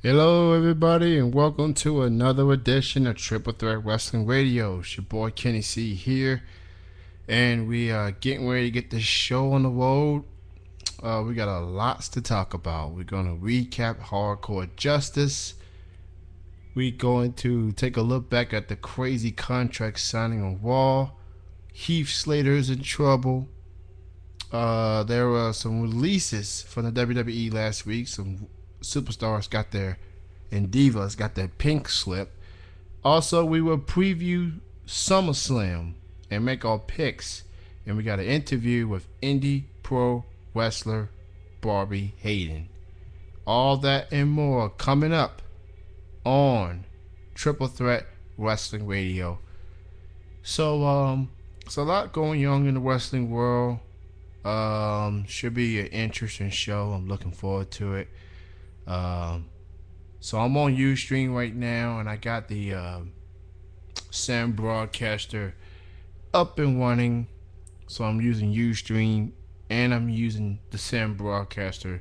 Hello, everybody, and welcome to another edition of Triple Threat Wrestling Radio. It's your boy Kenny C here, and we are getting ready to get this show on the road. We got a lots to talk about. We're going to recap Hardcore Justice. We're going to take a look back at the crazy contract signing on Raw. Heath Slater's in trouble. There were some releases from the WWE last week. Some superstars got their and divas got their pink slip. Also, we will preview SummerSlam and make our picks. And we got an interview with indie pro wrestler Barbie Hayden. All that and more coming up on Triple Threat Wrestling Radio. So, it's a lot going on in the wrestling world. Should be an interesting show. I'm looking forward to it. So I'm on Ustream right now, and I got the Sam Broadcaster up and running. So I'm using Ustream, and I'm using the Sam Broadcaster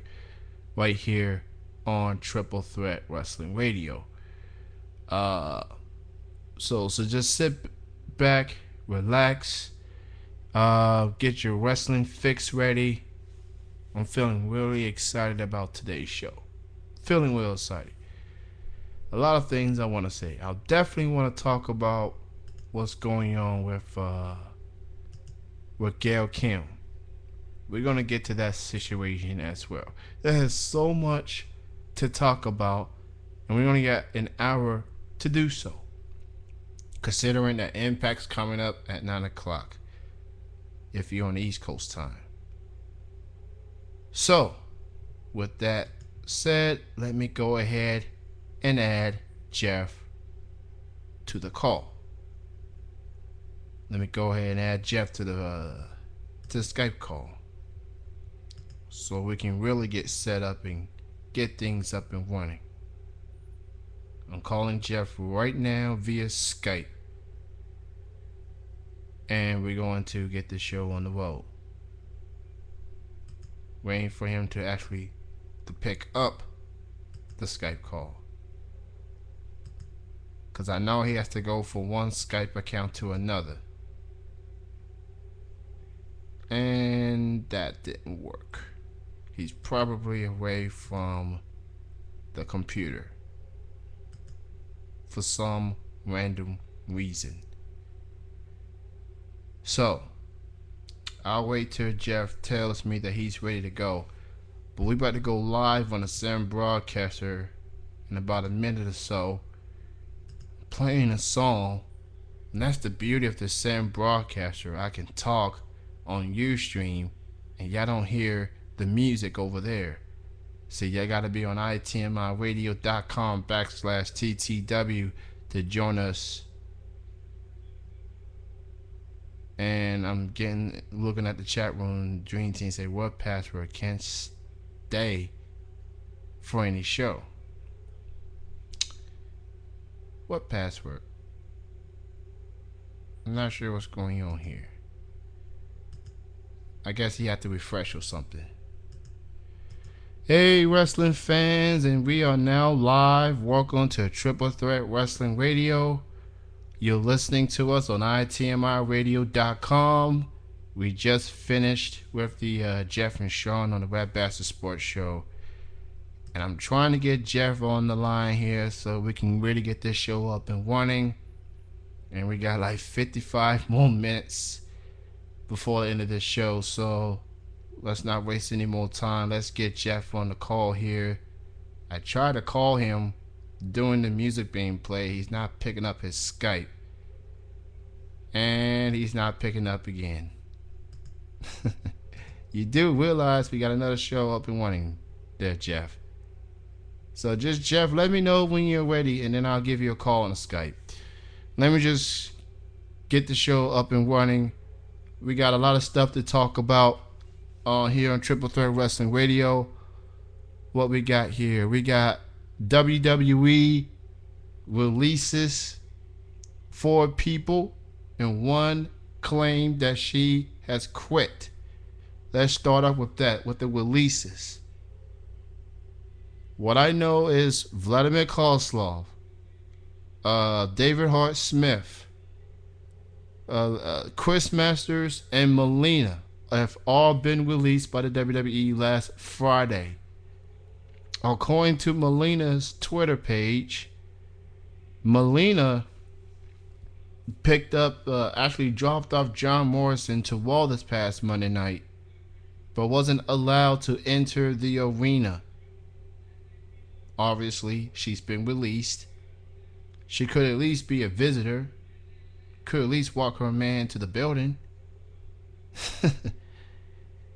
right here on Triple Threat Wrestling Radio. So just sit back, relax, get your wrestling fix ready. I'm feeling really excited about today's show. Feeling real excited. A lot of things I want to say. I'll definitely want to talk about what's going on with Gail Kim. We're gonna get to that situation as well. There's so much to talk about, and we only got an hour to do so. Considering that Impact's coming up at 9 o'clock, if you're on the East Coast time. So, with that said, let me go ahead and add Jeff to the call. Let me go ahead and add Jeff to the Skype call, so we can really get set up and get things up and running. I'm calling Jeff right now via Skype, and we're going to get the show on the road. Waiting for him to actually to pick up the Skype call, because I know he has to go from one Skype account to another, and that didn't work. He's probably away from the computer for some random reason. So I'll wait till Jeff tells me that he's ready to go. But we about to go live on the Sam Broadcaster in about a minute or so, playing a song. And that's the beauty of the Sam Broadcaster. I can talk on Ustream, and y'all don't hear the music over there. So y'all gotta be on itmiradio.com/TTW to join us. And I'm looking at the chat room. Dream Team say, what password can't stay for any show? What password? I'm not sure what's going on here. I guess he had to refresh or something. Hey, wrestling fans, and we are now live. Welcome to Triple Threat Wrestling Radio. You're listening to us on itmiradio.com. We just finished with the Jeff and Sean on the Red Bastard Sports Show. And I'm trying to get Jeff on the line here so we can really get this show up and running. And we got like 55 more minutes before the end of this show. So let's not waste any more time. Let's get Jeff on the call here. I tried to call him during the music being played. He's not picking up his Skype, and he's not picking up again. You do realize we got another show up and running there, Jeff. So just, Jeff, let me know when you're ready, and then I'll give you a call on the Skype. Let me just get the show up and running. We got a lot of stuff to talk about here on Triple Threat Wrestling Radio. What we got here? We got WWE releases 4 people and 1 claimed that she has quit. Let's start off with that, with the releases. What I know is Vladimir Kozlov, David Hart Smith, Chris Masters, and Melina have all been released by the WWE last Friday. According to Melina's Twitter page, Melina actually dropped off John Morrison to Raw this past Monday night, but wasn't allowed to enter the arena. Obviously, she's been released. She could at least be a visitor. Could at least walk her man to the building.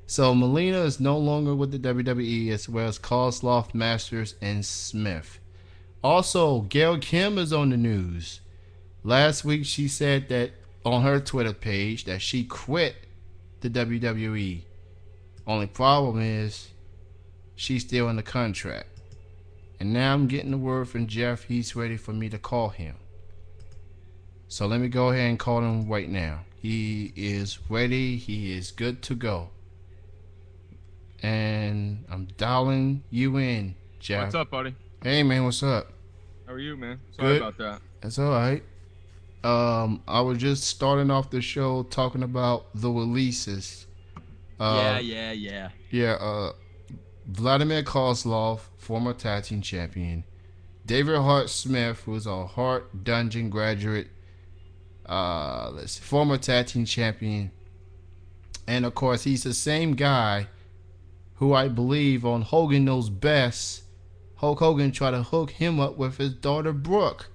So Melina is no longer with the WWE, as well as Kozlov, Masters, and Smith. Also, Gail Kim is on the news. Last week she said that on her Twitter page that she quit the WWE. Only problem is she's still in the contract. And now I'm getting the word from Jeff. He's ready for me to call him. So let me go ahead and call him right now. He is ready. He is good to go. And I'm dialing you in, Jeff. What's up, buddy? Hey, man. What's up? How are you, man? Sorry about that. That's all right. I was just starting off the show talking about the releases. Yeah. Vladimir Kozlov, former tag team champion. David Hart Smith, who's a Hart Dungeon graduate. Former tag team champion. And of course, he's the same guy who I believe on Hogan Knows Best, Hulk Hogan tried to hook him up with his daughter Brooke.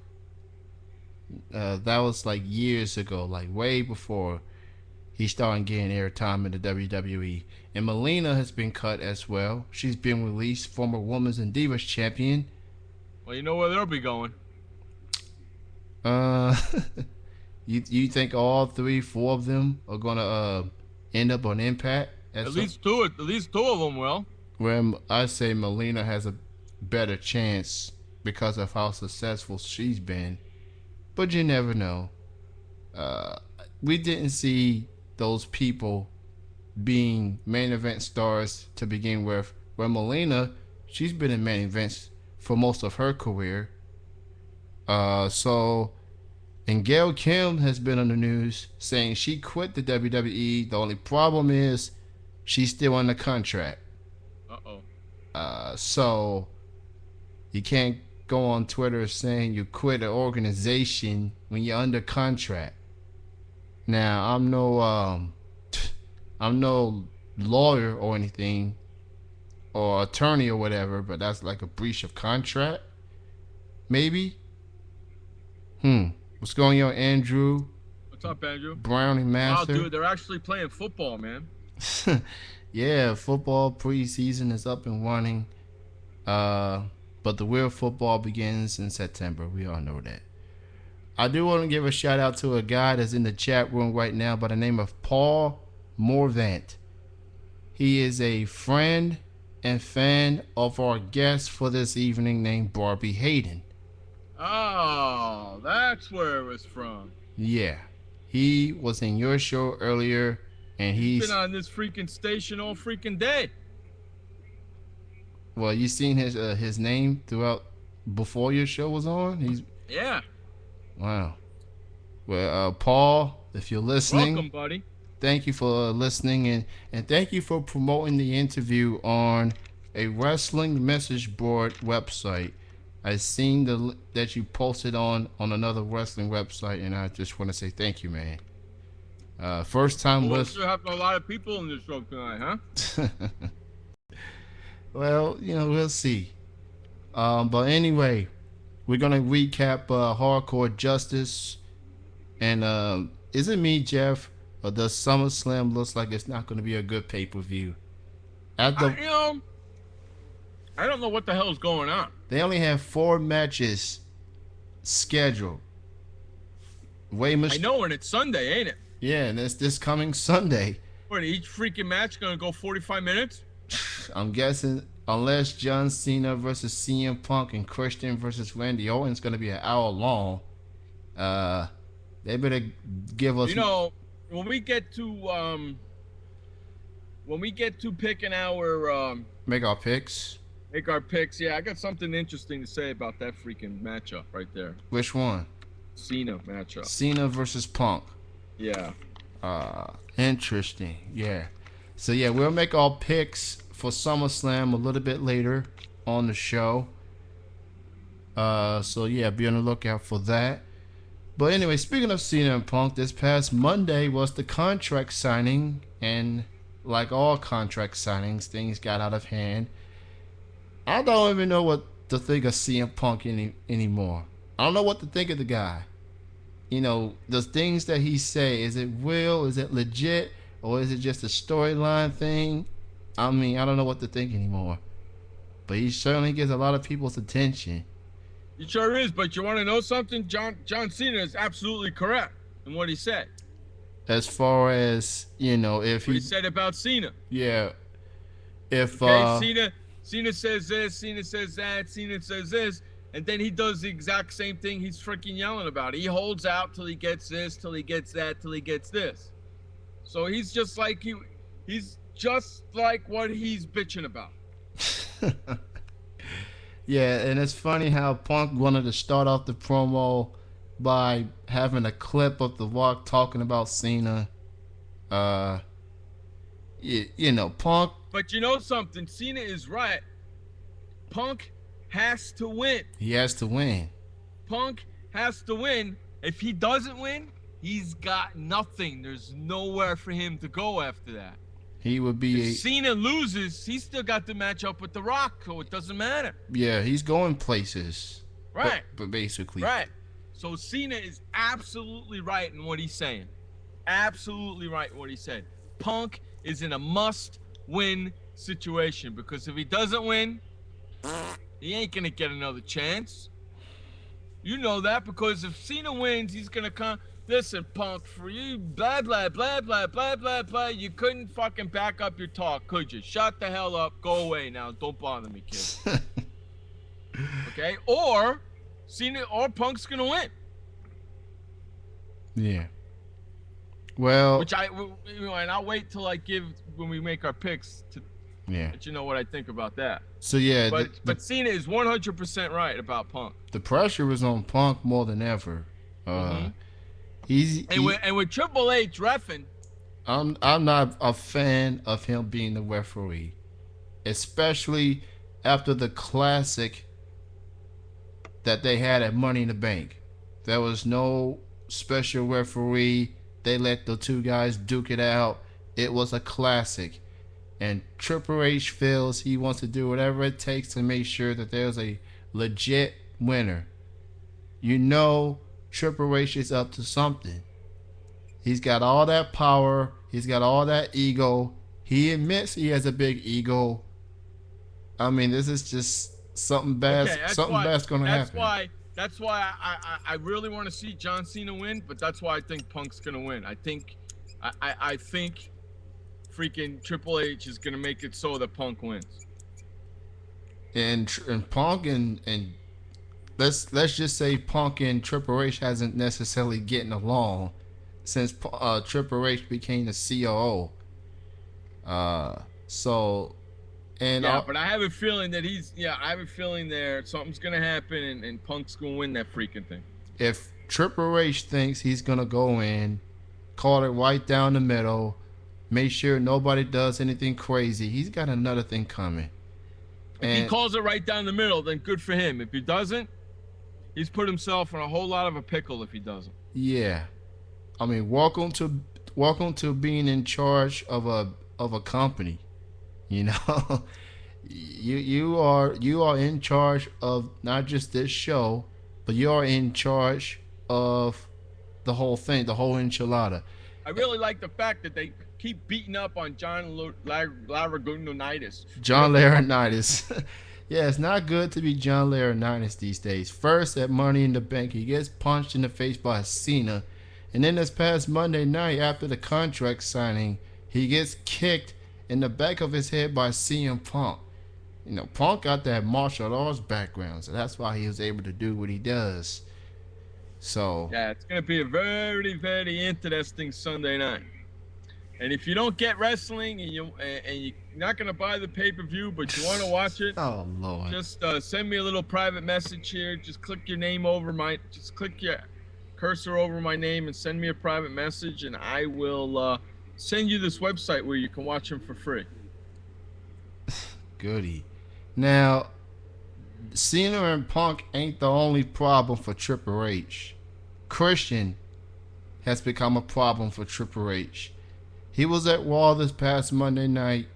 That was like years ago, like way before he started getting airtime in the WWE. And Melina has been cut as well. She's been released, former Women's and Divas champion. Well, you know where they'll be going. You think all 3-4 of them are gonna end up on Impact? At least two of them will. Well, I say Melina has a better chance because of how successful she's been, but you never know. We didn't see those people being main event stars to begin with. Where Melina, she's been in main events for most of her career. And Gail Kim has been on the news saying she quit the WWE. The only problem is she's still under contract. So you can't go on Twitter saying you quit an organization when you're under contract. Now, I'm no lawyer or anything or attorney or whatever, but that's like a breach of contract. Maybe. What's going on, Andrew? What's up, Andrew? Brownie Master. Wow, dude, they're actually playing football, man. Yeah, football preseason is up and running. But the real football begins in September. We all know that. I do want to give a shout out to a guy that's in the chat room right now by the name of Paul Morvant. He is a friend and fan of our guest for this evening named Barbie Hayden. Oh, that's where it was from. Yeah. He was in your show earlier, and he's been on this freaking station all freaking day. Well, you seen his name throughout before your show was on? Yeah. Wow. Well, Paul, if you're listening, welcome, buddy. Thank you for listening, and thank you for promoting the interview on a wrestling message board website. I seen that you posted on another wrestling website, and I just want to say thank you, man. First time listener. We're having a lot of people in this show tonight, huh? Well, we'll see. But anyway, we're gonna recap Hardcore Justice, and is it me, Jeff, or does SummerSlam looks like it's not gonna be a good pay-per-view? I don't know what the hell is going on. They only have 4 matches scheduled. I know, and it's Sunday, ain't it? Yeah, and it's this coming Sunday. What, each freaking match gonna go 45 minutes? I'm guessing, unless John Cena versus CM Punk and Christian versus Randy Orton's gonna be an hour long. They better give us. When we get to picking our make our picks. make our picks. Yeah, I got something interesting to say about that freaking matchup right there. Which one? Cena matchup. Cena versus Punk. Yeah. Interesting. Yeah. So yeah, we'll make our picks for SummerSlam a little bit later on the show. So yeah, be on the lookout for that. But anyway, speaking of Cena and Punk, this past Monday was the contract signing, and like all contract signings, things got out of hand. I don't even know what to think of CM Punk anymore. I don't know what to think of the guy. You know, the things that he say, is it real? Is it legit? Or is it just a storyline thing? I mean, I don't know what to think anymore. But he certainly gets a lot of people's attention. He sure is, but you want to know something? John Cena is absolutely correct in what he said. As far as, you know, if what he said about Cena. Yeah. If Cena says this, Cena says that, Cena says this, and then he does the exact same thing he's freaking yelling about. He holds out till he gets this, till he gets that, till he gets this. So he's just like he's just like what he's bitching about. Yeah, and it's funny how Punk wanted to start off the promo by having a clip of The Rock talking about Cena. You know, Punk. But you know something? Cena is right. Punk has to win. He has to win. Punk has to win. If he doesn't win, he's got nothing. There's nowhere for him to go after that. He would be. If Cena loses, he's still got to match up with The Rock, so it doesn't matter. Yeah, he's going places. Right. But basically. Right. So Cena is absolutely right in what he's saying. Absolutely right in what he said. Punk is in a must-win situation because if he doesn't win, he ain't gonna get another chance. You know that because if Cena wins, he's gonna come. Listen, Punk, for you, blah, blah, blah, blah, blah, blah, blah, you couldn't fucking back up your talk, could you? Shut the hell up. Go away now. Don't bother me, kid. Okay? Or Punk's going to win. Yeah. Well. And I'll wait till when we make our picks to let you know what I think about that. So, yeah. But Cena is 100% right about Punk. The pressure was on Punk more than ever. With Triple H reffing, I'm not a fan of him being the referee, especially after the classic that they had at Money in the Bank. There was no special referee. They let the two guys duke it out. It was a classic, and Triple H feels he wants to do whatever it takes to make sure that there's a legit winner. You know, Triple H is up to something. He's got all that power. He's got all that ego. He admits he has a big ego. I mean, this is just something bad. Something bad's going to happen. That's why I really want to see John Cena win, but that's why I think Punk's going to win. I think freaking Triple H is going to make it so that Punk wins. And Punk and let's just say Punk and Triple H hasn't necessarily getting along since Triple H became the COO. But I have a feeling that I have a feeling there something's gonna happen and Punk's gonna win that freaking thing. If Triple H thinks he's gonna go in, call it right down the middle, make sure nobody does anything crazy, he's got another thing coming. If he calls it right down the middle, then good for him. If he doesn't, he's put himself in a whole lot of a pickle if he doesn't. Yeah. I mean, welcome to being in charge of a company. You know, you are in charge of not just this show, but you are in charge of the whole thing, the whole enchilada. I really like the fact that they keep beating up on John Laurinaitis. John Laurinaitis. Yeah, it's not good to be John Laurinaitis these days. First, at Money in the Bank, he gets punched in the face by Cena. And then this past Monday night, after the contract signing, he gets kicked in the back of his head by CM Punk. You know, Punk got that martial arts background, so that's why he was able to do what he does. So yeah, it's going to be a very, very interesting Sunday night. And if you don't get wrestling and you're not gonna buy the pay-per-view, but you want to watch it, Oh Lord. just send me a little private message here. Just click your cursor over my name and send me a private message, and I will send you this website where you can watch them for free. Goody. Now, Cena and Punk ain't the only problem for Triple H. Christian has become a problem for Triple H. He was at Raw this past Monday night,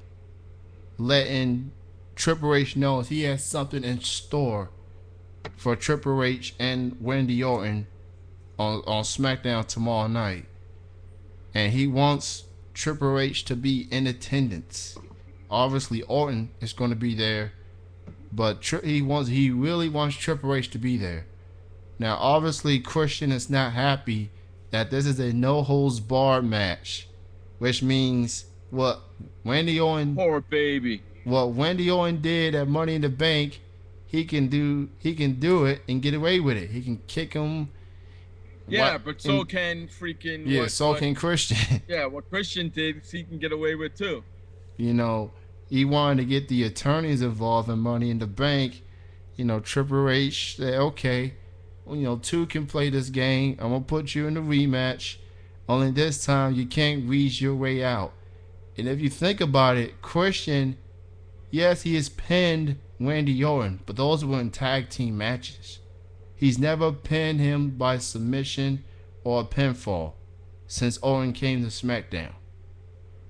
letting Triple H know he has something in store for Triple H and Wendy Orton on SmackDown tomorrow night. And he wants Triple H to be in attendance. Obviously, Orton is going to be there, but he really wants Triple H to be there. Now, obviously, Christian is not happy that this is a no-holds-barred match, which means what Wendy Orton did at Money in the Bank, he can do it and get away with it. He can kick him. Yeah, but so can freaking can Christian. Yeah, what Christian did, he can get away with too. You know, he wanted to get the attorneys involved in Money in the Bank. You know, Triple H said, okay, two can play this game. I'm going to put you in the rematch. Only this time you can't reach your way out. And if you think about it, Christian, yes, he has pinned Randy Orton, but those were in tag team matches. He's never pinned him by submission or a pinfall since Orton came to SmackDown.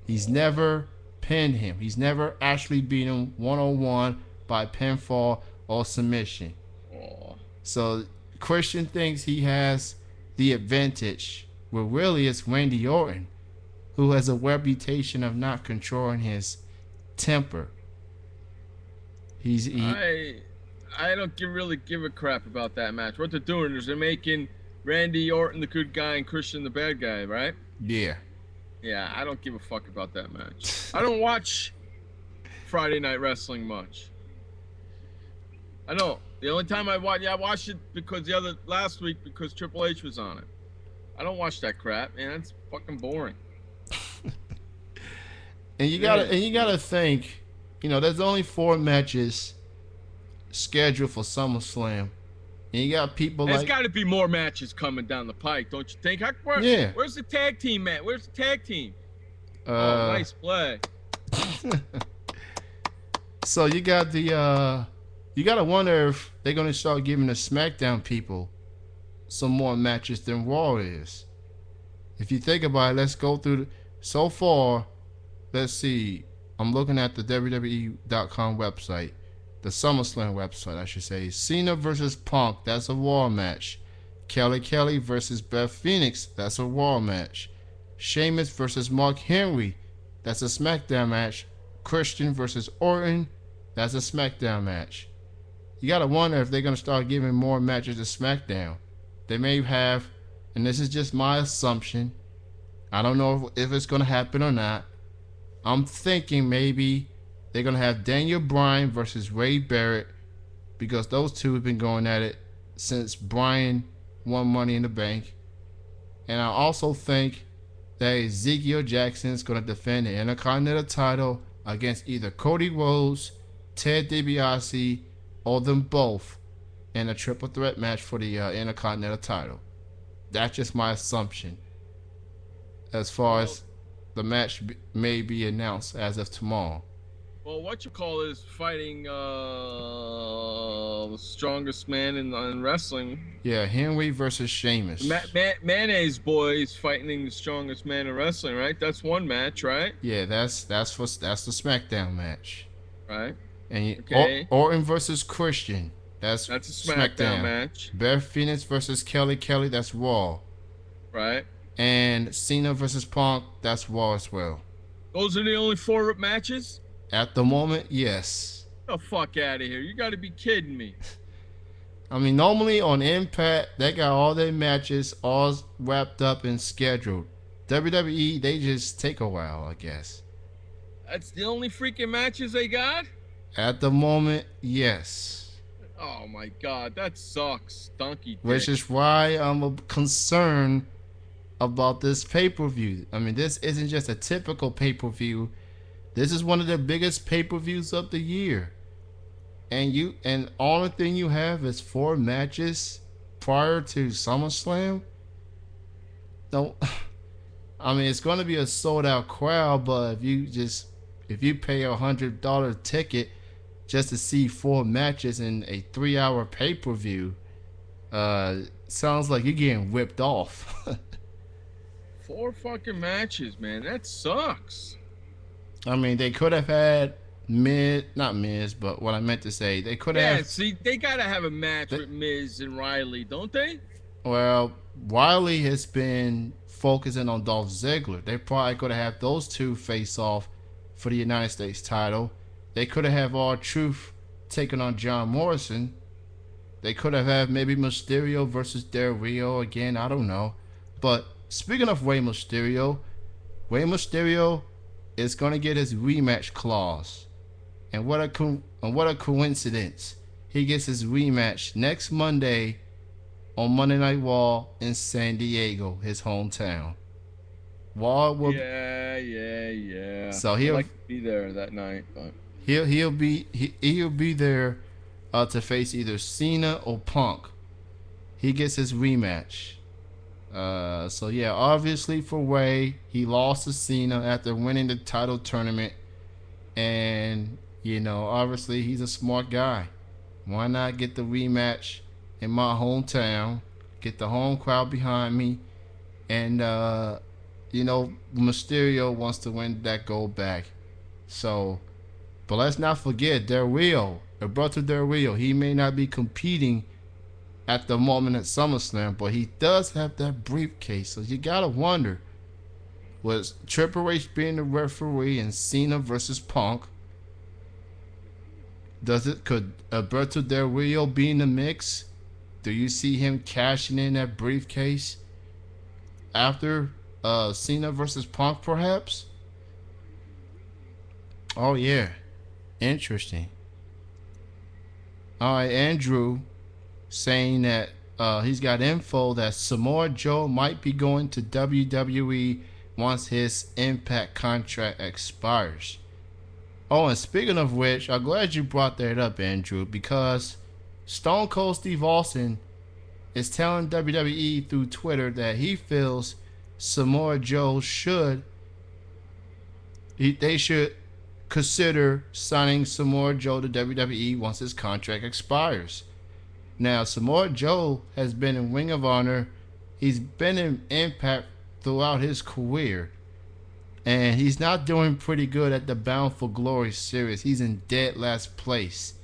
He's never pinned him. He's never actually beat him one-on-one by pinfall or submission. So Christian thinks he has the advantage, but really it's Randy Orton, who has a reputation of not controlling his temper. I don't really give a crap about that match. What they're doing is they're making Randy Orton the good guy and Christian the bad guy, right? Yeah. Yeah, I don't give a fuck about that match. I don't watch Friday Night Wrestling much. I don't. The only time I watched it because last week because Triple H was on it. I don't watch that crap, man. It's fucking boring. And you gotta think, there's only 4 matches scheduled for SummerSlam, and you got people There's got to be more matches coming down the pike, don't you think? Where's the tag team, man? Where's the tag team? Nice play. So you got you gotta wonder if they're gonna start giving the SmackDown people some more matches than Raw is. If you think about it, let's go through. So far, let's see. I'm looking at the WWE.com website. The SummerSlam website, I should say. Cena versus Punk, that's a Raw match. Kelly versus Beth Phoenix, that's a Raw match. Sheamus versus Mark Henry, that's a SmackDown match. Christian versus Orton, that's a SmackDown match. You gotta wonder if they're gonna start giving more matches to SmackDown. They may have, and this is just my assumption. I don't know if it's gonna happen or not. I'm thinking maybe they're going to have Daniel Bryan versus Ray Barrett because those two have been going at it since Bryan won Money in the Bank. And I also think that Ezekiel Jackson is going to defend the Intercontinental title against either Cody Rhodes, Ted DiBiase, or them both in a triple threat match for the Intercontinental title. That's just my assumption as far as the match may be announced as of tomorrow. Well, is fighting the strongest man in wrestling. Yeah, Henry versus Sheamus. Mayonnaise Boy's fighting the strongest man in wrestling, right? That's one match, right? Yeah, that's the SmackDown match. Right. And Orton versus Christian. That's a SmackDown match. Beth Phoenix versus Kelly, that's Raw. Right. And Cena versus Punk, that's Raw as well. Those are the only 4 matches? At the moment, yes. Get the fuck out of here. You got to be kidding me. I mean, normally on Impact, they got all their matches all wrapped up and scheduled. WWE, they just take a while, I guess. That's the only freaking matches they got? At the moment, yes. Oh my God, that sucks. Donkey dick. Which is why I'm concerned about this pay-per-view. I mean, this isn't just a typical pay-per-view. This is one of the biggest pay-per-views of the year. And only thing you have is 4 matches prior to SummerSlam. No, I mean it's going to be a sold out crowd, but if you pay $100 ticket just to see 4 matches in a 3 hour pay per view, sounds like you're getting whipped off. 4 fucking matches, man. That sucks. I mean, they could have had not Miz, but what I meant to say, they could Yeah, have. see, they gotta have a match They, with Miz and Riley, don't they? well, Wiley has been focusing on Dolph Ziggler. They probably could have had those two face off for the United States title. They could have had R-Truth taking on John Morrison. They could have had maybe Mysterio versus Del Rio again. I don't know. But speaking of Rey Mysterio is going to get his rematch clause. And what a coincidence. He gets his rematch next Monday on Monday Night Raw in San Diego, his hometown. Raw will. Yeah. So I'd like to be there that night, but he'll be there to face either Cena or Punk. He gets his rematch. So yeah, obviously for Ray, he lost to Cena after winning the title tournament, and obviously he's a smart guy. Why not get the rematch in my hometown, get the home crowd behind me, and Mysterio wants to win that gold back. So, but let's not forget Del Rio, Alberto Del Rio. He may not be competing at the moment at SummerSlam, but he does have that briefcase. So you gotta wonder, was Triple H being the referee in Cena versus Punk? Could Alberto Del Rio be in the mix? Do you see him cashing in that briefcase after Cena versus Punk, perhaps? Oh yeah, interesting. All right, Andrew saying that he's got info that Samoa Joe might be going to WWE once his Impact contract expires. Oh, and speaking of which, I'm glad you brought that up, Andrew, because Stone Cold Steve Austin is telling WWE through Twitter that he feels Samoa Joe they should consider signing Samoa Joe to WWE once his contract expires. Now, Samoa Joe has been in Ring of Honor. He's been in Impact throughout his career. And he's not doing pretty good at the Bound for Glory series. He's in dead last place.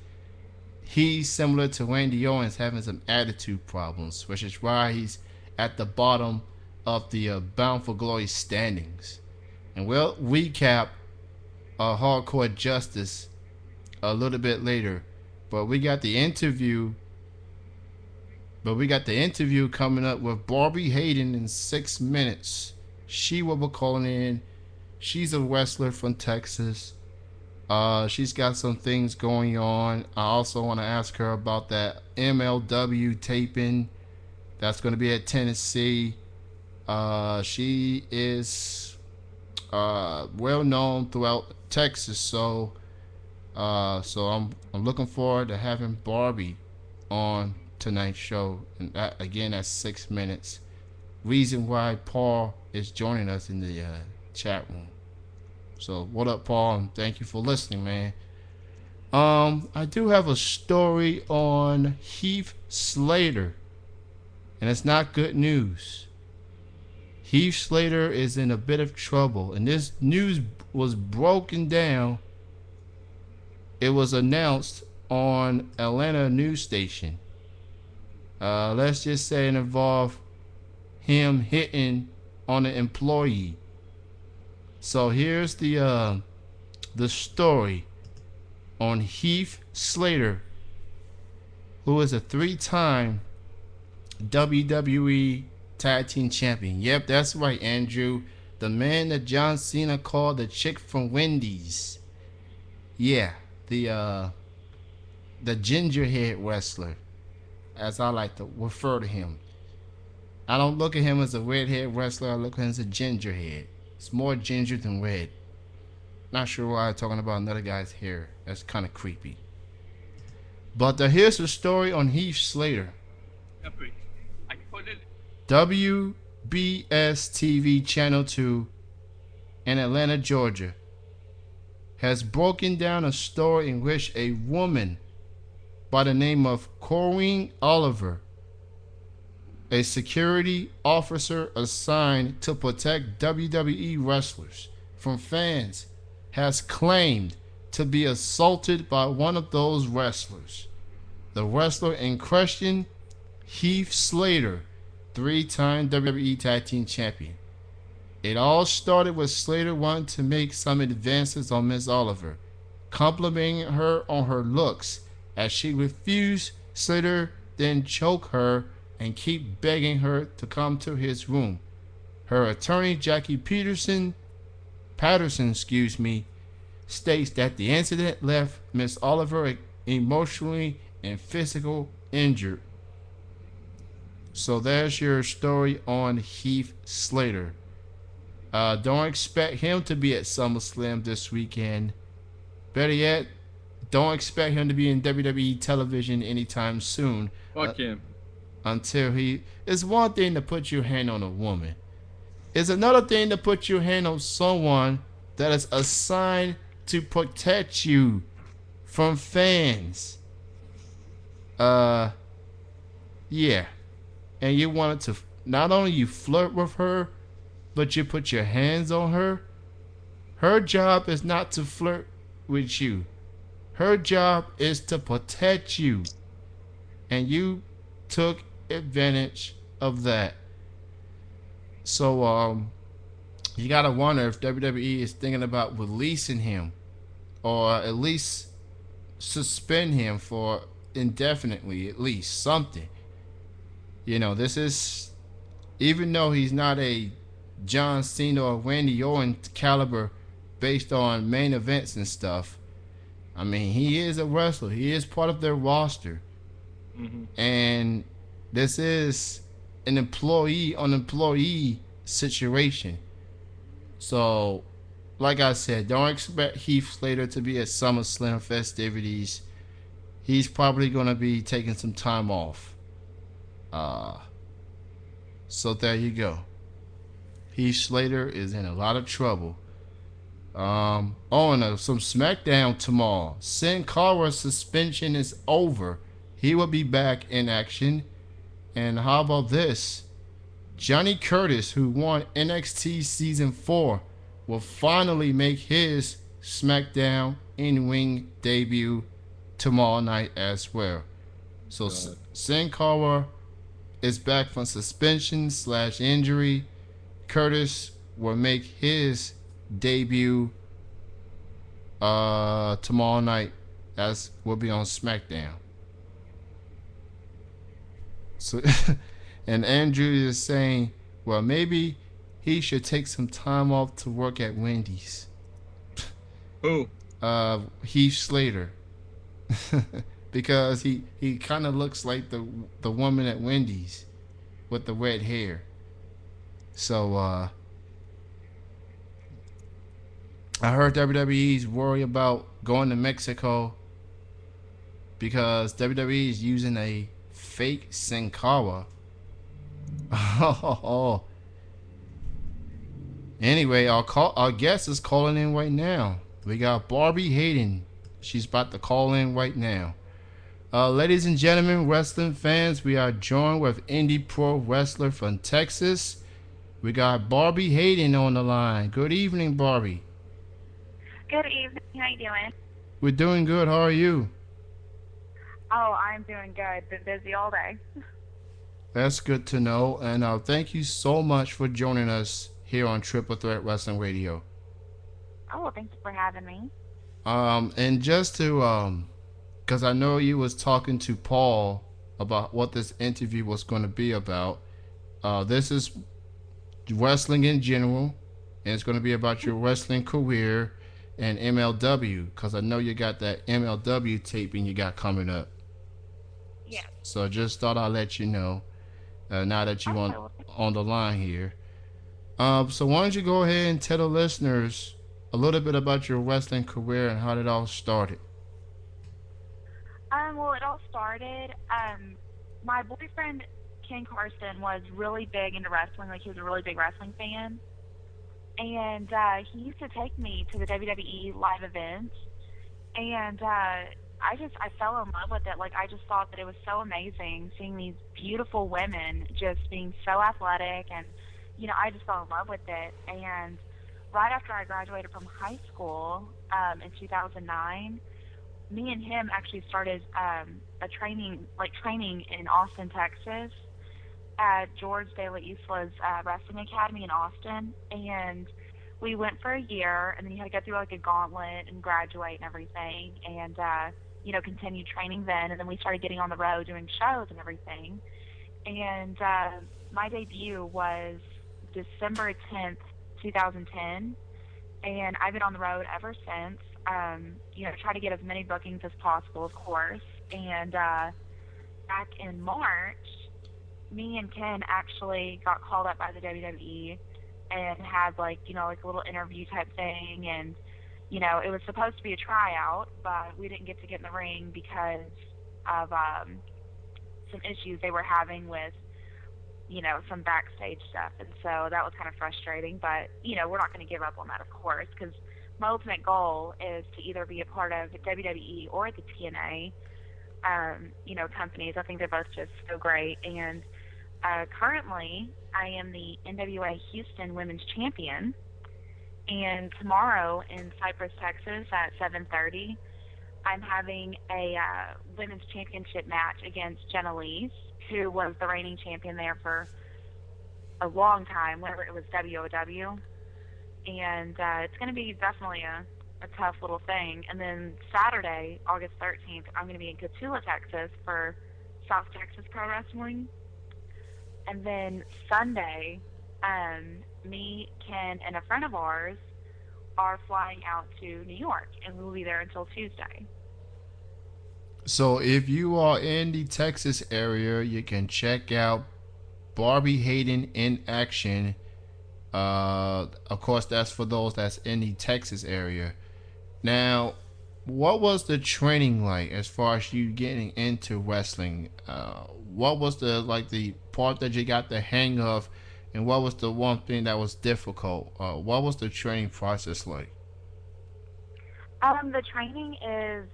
He's similar to Randy Owens, having some attitude problems, which is why he's at the bottom of the Bound for Glory standings. And we'll recap Hardcore Justice a little bit later. But we got the interview coming up with Barbie Hayden in 6 minutes. She will be calling in. She's a wrestler from Texas. She's got some things going on. I also want to ask her about that MLW taping that's going to be at Tennessee. She is well known throughout Texas, so I'm looking forward to having Barbie on tonight's show, and that again at 6 minutes. Reason why Paul is joining us in the chat room. So what up, Paul, and thank you for listening, man. I do have a story on Heath Slater, and it's not good news. Heath Slater is in a bit of trouble, and this news was broken down. It was announced on Atlanta news station. Let's just say it involved him hitting on an employee. So here's the story on Heath Slater, who is a 3-time WWE Tag Team Champion. Yep, that's right, Andrew. The man that John Cena called the chick from Wendy's. Yeah, the gingerhead wrestler, as I like to refer to him. I don't look at him as a redhead wrestler. I look at him as a gingerhead. It's more ginger than red. Not sure why I'm talking about another guy's hair. That's kind of creepy. But here's the story on Heath Slater. I put it. WBS TV Channel 2 in Atlanta, Georgia, has broken down a story in which a woman by the name of Corrine Oliver, a security officer assigned to protect WWE wrestlers from fans, has claimed to be assaulted by one of those wrestlers. The wrestler in question, Heath Slater, three-time WWE Tag Team Champion. It all started with Slater wanting to make some advances on Miss Oliver, complimenting her on her looks. As she refused, Slater then choked her and keep begging her to come to his room. Her attorney, Jackie Patterson, states that the incident left Miss Oliver emotionally and physically injured. So there's your story on Heath Slater. Don't expect him to be at SummerSlam this weekend. Better yet, don't expect him to be in WWE television anytime soon. Fuck him. Until he... It's one thing to put your hand on a woman. It's another thing to put your hand on someone that is assigned to protect you from fans. Yeah. And you wanted to... Not only you flirt with her, but you put your hands on her. Her job is not to flirt with you. Her job is to protect you. And you took advantage of that. So, you gotta wonder if WWE is thinking about releasing him, or at least suspend him for indefinitely, at least something. You know, this is, even though he's not a John Cena or Randy Orton caliber based on main events and stuff, I mean, he is a wrestler. He is part of their roster. Mm-hmm. And this is an employee on employee situation. So, like I said, don't expect Heath Slater to be at SummerSlam festivities. He's probably going to be taking some time off. So there you go. Heath Slater is in a lot of trouble. Some SmackDown tomorrow. Sin Cara's suspension is over. He will be back in action. And how about this? Johnny Curtis, who won NXT Season 4, will finally make his SmackDown in-ring debut tomorrow night as well. So Sin Cara is back from suspension/injury. Curtis will make his debut tomorrow night. That will be on SmackDown. So, and Andrew is saying, well, maybe he should take some time off to work at Wendy's. Who? Heath Slater. Because he kind of looks like the woman at Wendy's with the red hair. So, I heard WWE's worried about going to Mexico because WWE is using a fake Sin Cara. Anyway, our guest is calling in right now. We got Barbie Hayden. She's about to call in right now. Ladies and gentlemen, wrestling fans, we are joined with indie pro wrestler from Texas. We got Barbie Hayden on the line. Good evening, Barbie. Good evening. How you doing? We're doing good. How are you? Oh, I'm doing good. Been busy all day. That's good to know. And thank you so much for joining us here on Triple Threat Wrestling Radio. Oh, thank you for having me. And just to, because I know you was talking to Paul about what this interview was going to be about. This is wrestling in general, and it's going to be about your wrestling career and MLW, because I know you got that MLW taping you got coming up. Yeah. So just thought I'd let you know. Now that you Okay. Well, on the line here. So why don't you go ahead and tell the listeners a little bit about your wrestling career and how it all started? well, it all started. My boyfriend Ken Carson was really big into wrestling. Like he was a really big wrestling fan, and he used to take me to the WWE live events, and I fell in love with it. Like I just thought that it was so amazing seeing these beautiful women just being so athletic, and I just fell in love with it. And right after I graduated from high school in 2009, me and him actually started training in Austin, Texas, at George De La Isla's wrestling academy in Austin, and we went for a year, and then you had to go through like a gauntlet and graduate and everything, and continue training then, and then we started getting on the road doing shows and everything, and my debut was December 10th, 2010, and I've been on the road ever since. Try to get as many bookings as possible, of course, and back in March me and Ken actually got called up by the WWE and had like a little interview type thing, and it was supposed to be a tryout, but we didn't get to get in the ring because of some issues they were having with some backstage stuff, and so that was kind of frustrating. But we're not going to give up on that, of course, because my ultimate goal is to either be a part of WWE or the TNA companies. I think they're both just so great, and currently, I am the NWA Houston Women's Champion, and tomorrow in Cypress, Texas, at 7:30, I'm having a women's championship match against Jenna Lees, who was the reigning champion there for a long time, whenever it was WOW, and it's going to be definitely a tough little thing. And then Saturday, August 13th, I'm going to be in Cotulla, Texas, for South Texas Pro Wrestling. And then Sunday, me, Ken, and a friend of ours are flying out to New York, and we will be there until Tuesday. So if you are in the Texas area, you can check out Barbie Hayden in action. Of course, that's for those that's in the Texas area. Now, what was the training like as far as you getting into wrestling? What was the part that you got the hang of, and what was the one thing that was difficult? What was the training process like? The training is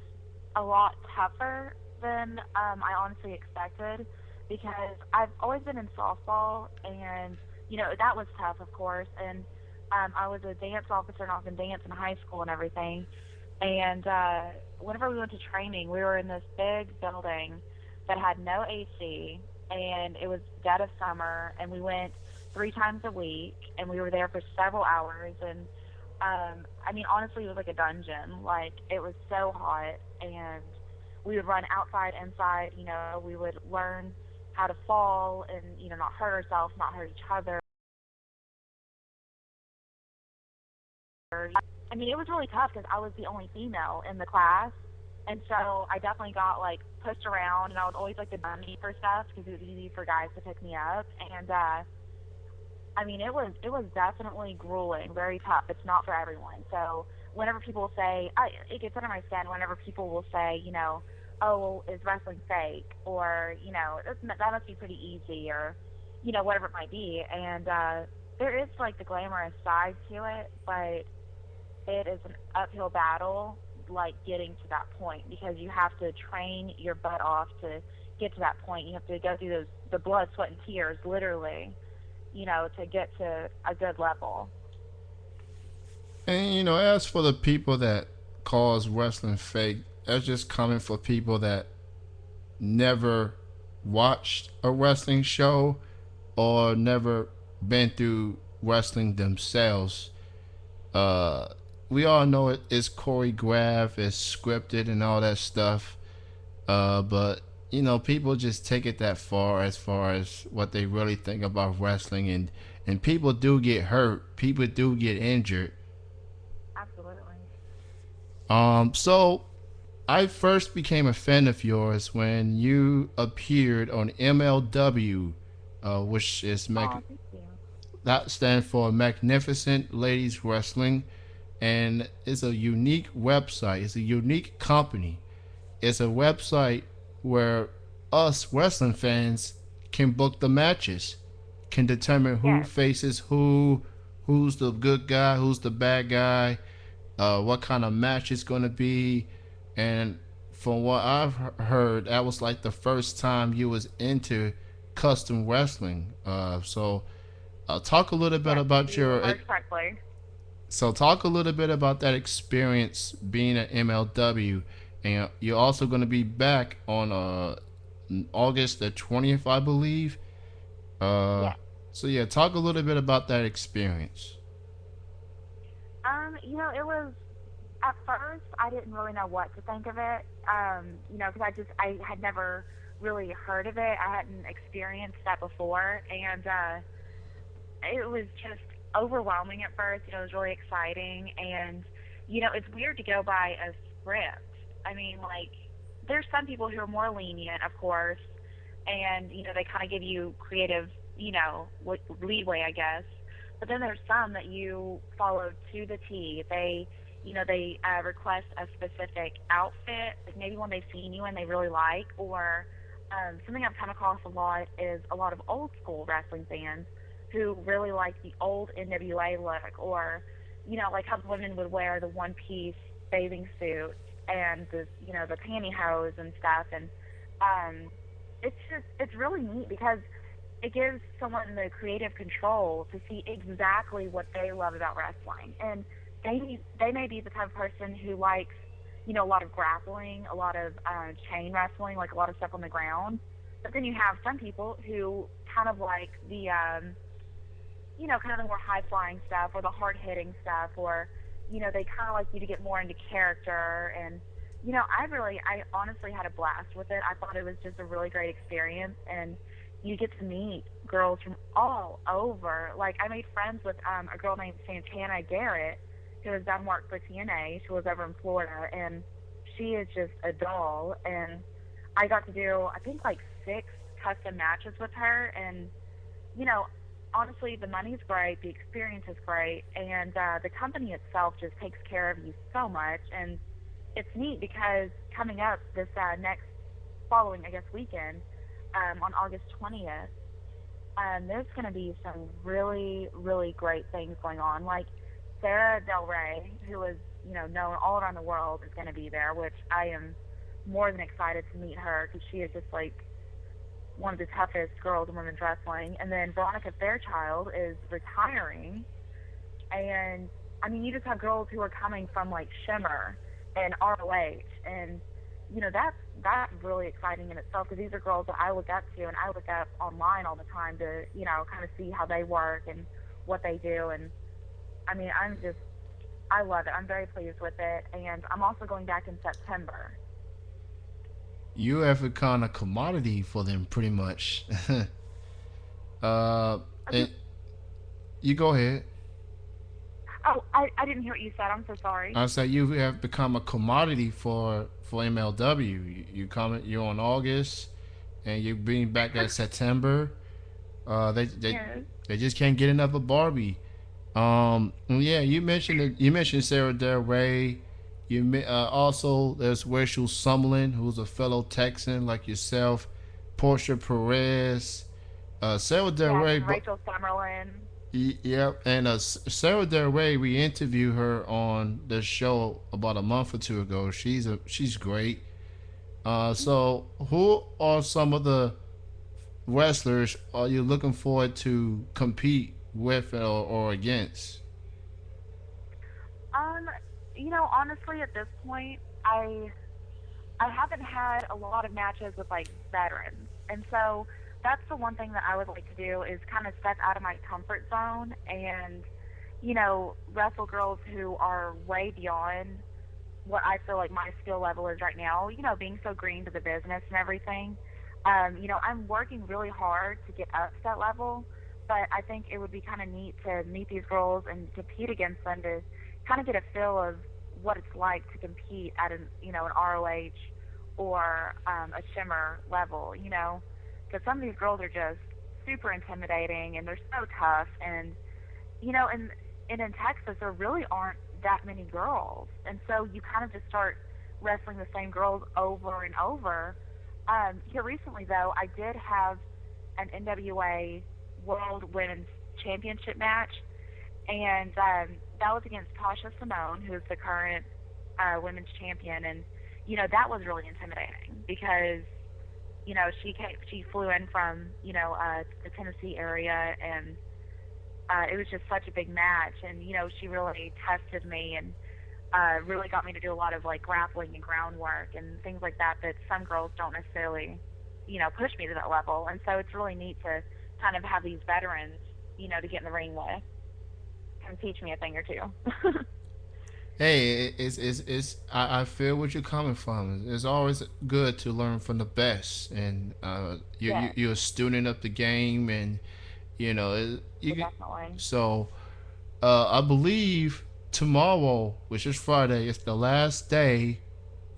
a lot tougher than I honestly expected, because I've always been in softball, and that was tough, of course. And I was a dance officer, and I was in dance in high school and everything. And whenever we went to training, we were in this big building that had no AC, and it was dead of summer, and we went 3 times a week, and we were there for several hours. And I mean, honestly, it was like a dungeon. Like, it was so hot, and we would run outside, inside. We would learn how to fall and not hurt ourselves, not hurt each other. I mean, it was really tough because I was the only female in the class, and so I definitely got like pushed around, and I would always like to dummy for stuff because it was easy for guys to pick me up. And I mean, it was definitely grueling, very tough. It's not for everyone. So whenever people say, it gets under my skin whenever people will say, oh, well, is wrestling fake, or that must be pretty easy, or whatever it might be. And there is like the glamorous side to it, but it is an uphill battle, like getting to that point, because you have to train your butt off to get to that point. You have to go through the blood, sweat, and tears, literally, to get to a good level. And as for the people that calls wrestling fake, that's just coming for people that never watched a wrestling show or never been through wrestling themselves. Uh, we all know it's choreographed, it's scripted, and all that stuff. But people just take it that far as what they really think about wrestling, and people do get hurt, people do get injured. Absolutely. So I first became a fan of yours when you appeared on MLW which is Oh, thank you. that stands for Magnificent Ladies Wrestling, and it's a unique website. It's a unique company. It's a website where us wrestling fans can book the matches, can determine who Yes. faces who, who's the good guy, who's the bad guy, what kind of match it's going to be, and from what I've heard, that was like the first time you was into custom wrestling. Talk a little bit Yes, about you your heard correctly. talk a little bit about that experience being at MLW, and you're also going to be back on August the 20th, I believe. Uh, Yes. so yeah, talk a little bit about that experience. It was at first I didn't really know what to think of it. Because I had never really heard of it. I hadn't experienced that before, and it was just overwhelming at first. It was really exciting, and it's weird to go by a script. I mean, like, there's some people who are more lenient, of course, and they kind of give you creative, leeway, I guess. But then there's some that you follow to the T. They request a specific outfit, like maybe one they've seen you and they really like, or something I've come across a lot is a lot of old school wrestling fans who really like the old NWA look, or like how the women would wear the one piece bathing suit and the pantyhose and stuff, and um, it's really neat because it gives someone the creative control to see exactly what they love about wrestling. And they may be the type of person who likes, a lot of grappling, a lot of chain wrestling, like a lot of stuff on the ground. But then you have some people who kind of like kind of the more high flying stuff or the hard hitting stuff, or, they kind of like you to get more into character. And, I honestly had a blast with it. I thought it was just a really great experience. And you get to meet girls from all over. Like, I made friends with a girl named Santana Garrett, who has done work for TNA. She was over in Florida, and she is just a doll. And I got to do, I think, like 6 custom matches with her. And you know, honestly, the money's great, the experience is great, and the company itself just takes care of you so much. And it's neat because coming up this next following, I guess, weekend, on August 20th, there's going to be some really, really great things going on. Like Sarah Del Rey, who is, known all around the world, is going to be there, which I am more than excited to meet her because she is just like one of the toughest girls in women's wrestling. And then Veronica Fairchild is retiring. And I mean, you just have girls who are coming from like Shimmer and ROH. And, that's really exciting in itself because these are girls that I look up to and I look up online all the time to, kind of see how they work and what they do. And I mean, I love it. I'm very pleased with it. And I'm also going back in September. You have become a commodity for them, pretty much. I And just, you go ahead. oh, I didn't hear what you said. I'm so sorry. I say you have become a commodity for MLW. You're on August, and you're being back at September. Uh, they they Yes. they just can't get enough of Barbie. And yeah, you mentioned Sarah Del Rey. Also there's Rachel Sumlin, who's a fellow Texan like yourself. Portia Perez, Sarah Del Yes, Rey. and Rachel Summerlin. Yep, and Sarah Del Rey, we interviewed her on the show about a month or two ago. She's great. So who are some of the wrestlers are you looking forward to compete with or against? Um, honestly, at this point, I haven't had a lot of matches with like veterans, and so that's the one thing that I would like to do is kind of step out of my comfort zone and wrestle girls who are way beyond what I feel like my skill level is right now. Being so green to the business and everything. I'm working really hard to get up to that level, but I think it would be kind of neat to meet these girls and compete against them to kind of get a feel of what it's like to compete at an ROH or a Shimmer level. Because some of these girls are just super intimidating, and they're so tough. And you know, and in Texas, there really aren't that many girls, and so you kind of just start wrestling the same girls over and over. Here recently, though, I did have an NWA World Women's Championship match, and that was against Tasha Simone, who is the current women's champion. And you know, that was really intimidating because she flew in from the Tennessee area, and it was just such a big match. And you know, she really tested me and really got me to do a lot of like grappling and groundwork and things like that some girls don't necessarily push me to that level. And so it's really neat to kind of have these veterans to get in the ring with and teach me a thing or two. Hey, I feel what you're coming from. It's always good to learn from the best, and Yes, you're a student of the game, and you well, get definitely. so. I believe tomorrow, which is Friday, is the last day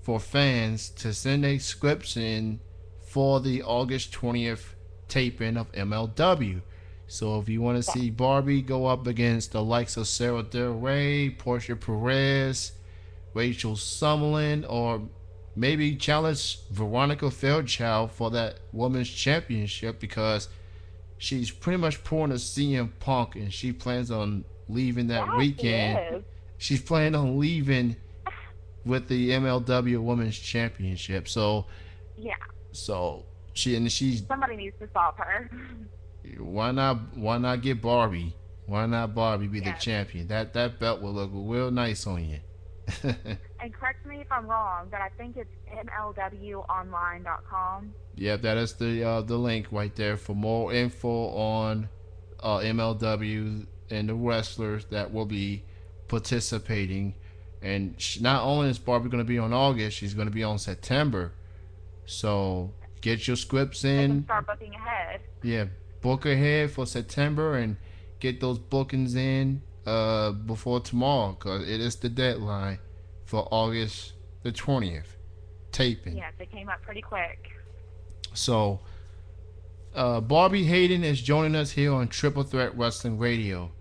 for fans to send their scripts in for the August 20th taping of MLW. So if you want to Yes. see Barbie go up against the likes of Sarah Del Rey, Portia Perez, Rachel Summerlin, or maybe challenge Veronica Fairchild for that women's championship, because she's pretty much pulling a CM Punk, and she plans on leaving that Yes, he weekend. is. She's planning on leaving with the MLW Women's Championship. So Yeah, so she's somebody needs to stop her. why not get Barbie? Why not Barbie be the Yes. champion? That belt will look real nice on you. And correct me if I'm wrong, but I think it's mlwonline.com. Yeah, that is the link right there for more info on MLW and the wrestlers that will be participating. And not only is Barbie going to be on August, she's going to be on September. So get your scripts They can in. start booking ahead. Yeah, book ahead for September and get those bookings in before tomorrow, because it is the deadline for August the 20th taping. Yes, it came up pretty quick. So Barbie Hayden is joining us here on Triple Threat Wrestling Radio.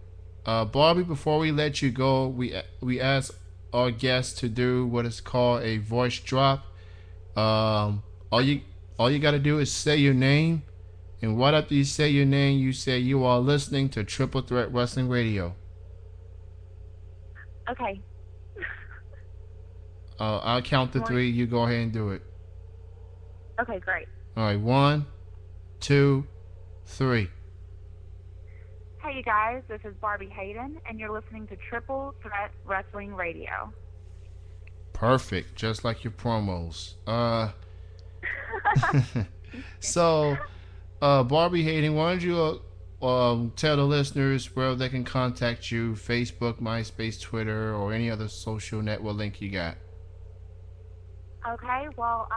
Barbie, before we let you go, we ask our guests to do what is called a voice drop. Um, all you got to do is say your name, and right after you say your name, you say you are listening to Triple Threat Wrestling Radio. Okay. I'll count to three. You go ahead and do it. Okay, great. All right, 1, 2, 3. Hey, you guys, this is Barbie Hayden, and you're listening to Triple Threat Wrestling Radio. Perfect, just like your promos. So, Barbie Hayden, why don't you tell the listeners where they can contact you? Facebook, MySpace, Twitter, or any other social network link you got. Okay, well,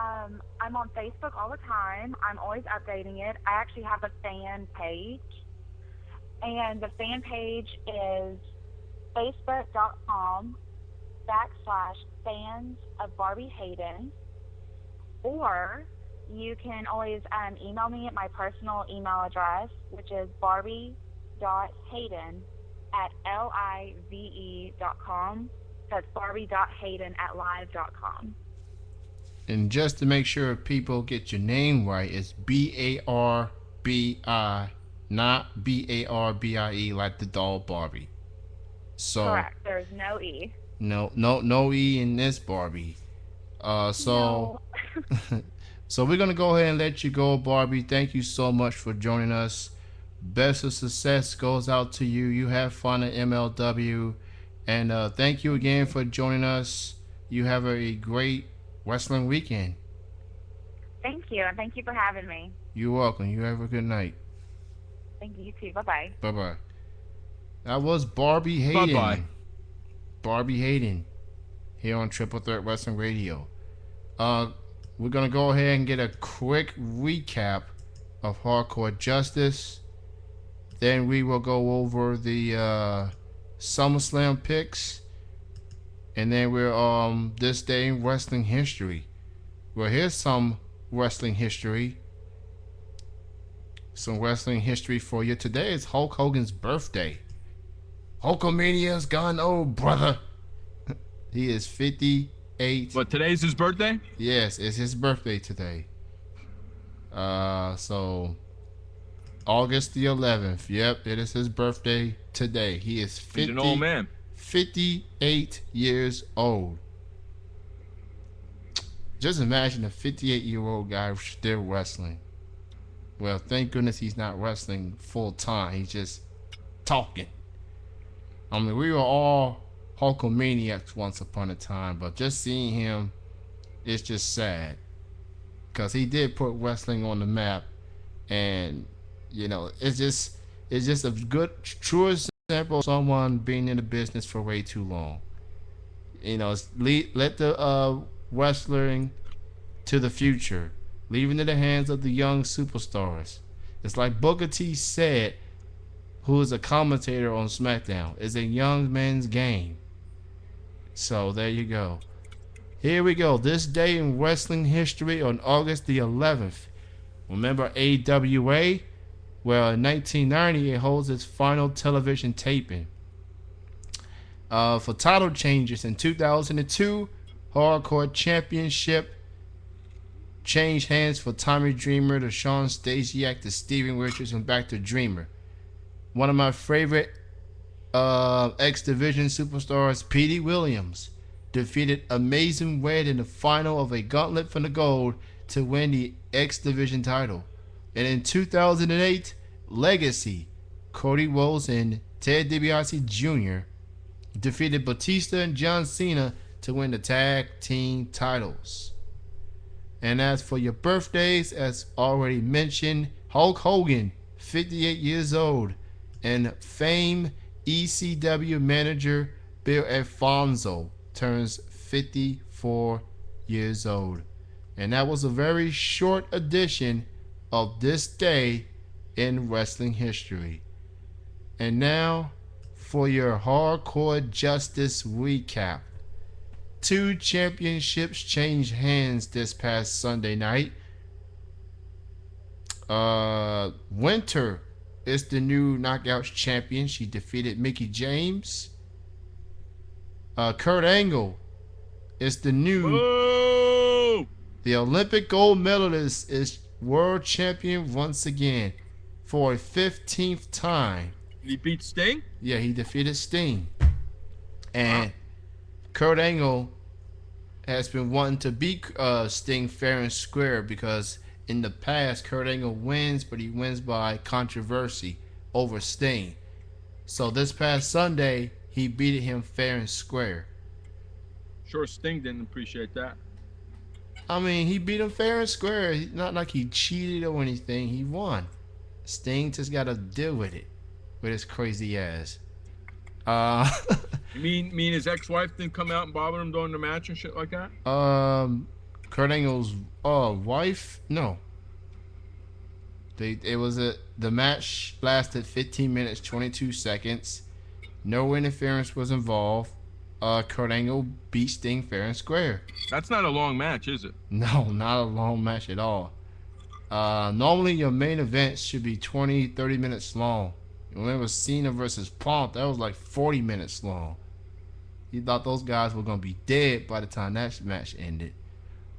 I'm on Facebook all the time. I'm always updating it. I actually have a fan page, and the fan page is facebook.com/fans of Barbie Hayden, or you can always email me at my personal email address, which is barbie.hayden@live.com. That's barbie.hayden@live.com. And just to make sure people get your name right, it's BARBI, not BARBIE like the doll Barbie. So Correct. There's no E. no E in this Barbie. So No. so we're gonna go ahead and let you go, Barbie. Thank you so much for joining us. Best of success goes out to you. You have fun at MLW, and thank you again for joining us. You have a great wrestling weekend. Thank you, and thank you for having me. You're welcome. You have a good night. Thank you too. Bye bye. Bye bye. That was Barbie Hayden. Bye-bye. Barbie Hayden here on Triple Threat Wrestling Radio. We're gonna go ahead and get a quick recap of Hardcore Justice. Then we will go over the SummerSlam picks, and then we're this day in wrestling history. Well, here's some wrestling history. some wrestling history for you. Today is Hulk Hogan's birthday. Hulkamania's gone old, brother. He is 58. But today's his birthday? Yes, it's his birthday today. So August the 11th. Yep, it is his birthday today. He is 50, He's an old man. 58 years old. Just imagine a 58-year-old guy still wrestling. Well, thank goodness he's not wrestling full time. He's just talking. I mean, we were all Hulkamaniacs once upon a time, but just seeing him is just sad. Because he did put wrestling on the map. And, you know, it's just a good, true example of someone being in the business for way too long. You know, let the wrestling to the future, leaving it in the hands of the young superstars. It's like Booker T said, who is a commentator on SmackDown, it's a young man's game. So there you go. Here we go. This day in wrestling history on August the 11th. Remember AWA? Well, in 1990, it holds its final television taping. For title changes in 2002, Hardcore Championship changed hands for Tommy Dreamer to Shawn Stasiak to Steven Richards and back to Dreamer. One of my favorite X Division superstars, Petey Williams, defeated Amazing Red in the final of a gauntlet for the gold to win the X Division title. And in 2008, Legacy, Cody Rhodes and Ted DiBiase Jr. defeated Batista and John Cena to win the tag team titles. And as for your birthdays, as already mentioned, Hulk Hogan, 58 years old, and Fame ECW manager Bill Alfonso turns 54 years old. And that was a very short edition of this day in wrestling history. And now for your Hardcore Justice recap. 2 championships changed hands this past Sunday night. Winter is the new Knockouts champion. She defeated Mickie James. Kurt Angle is the new the Olympic gold medalist, is world champion once again for a 15th time. Did he beat Sting? Yeah, he defeated Sting. And Kurt Angle has been wanting to beat Sting fair and square, because in the past Kurt Angle wins, but he wins by controversy over Sting. So this past Sunday he beat him fair and square. Sure, Sting didn't appreciate that. I mean, he beat him fair and square. Not like he cheated or anything. He won. Sting just got to deal with it, with his crazy ass. You mean his ex-wife didn't come out and bother him during the match and shit like that? Kurt Angle's wife? No. The match lasted 15 minutes 22 seconds. No interference was involved. Kurt Angle beat Sting fair and square. That's not a long match, is it? No, not a long match at all. Normally your main events should be 20-30 minutes long. Remember Cena versus Punk, that was like 40 minutes long. You thought those guys were going to be dead by the time that match ended.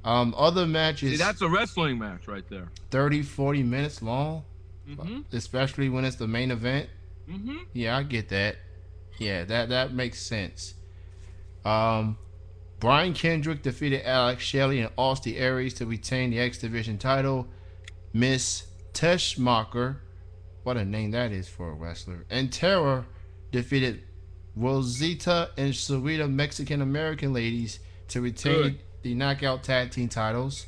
Other matches... See, that's a wrestling match right there. 30-40 minutes long. Mm-hmm. Especially when it's the main event. Mm-hmm. Yeah, I get that. Yeah, that makes sense. Brian Kendrick defeated Alex Shelley and Austin Aries to retain the X Division title. Miss Teschmacher, what a name that is for a wrestler, and Terror defeated Rosita and Sarita Mexican American ladies to retain the Knockout Tag Team titles.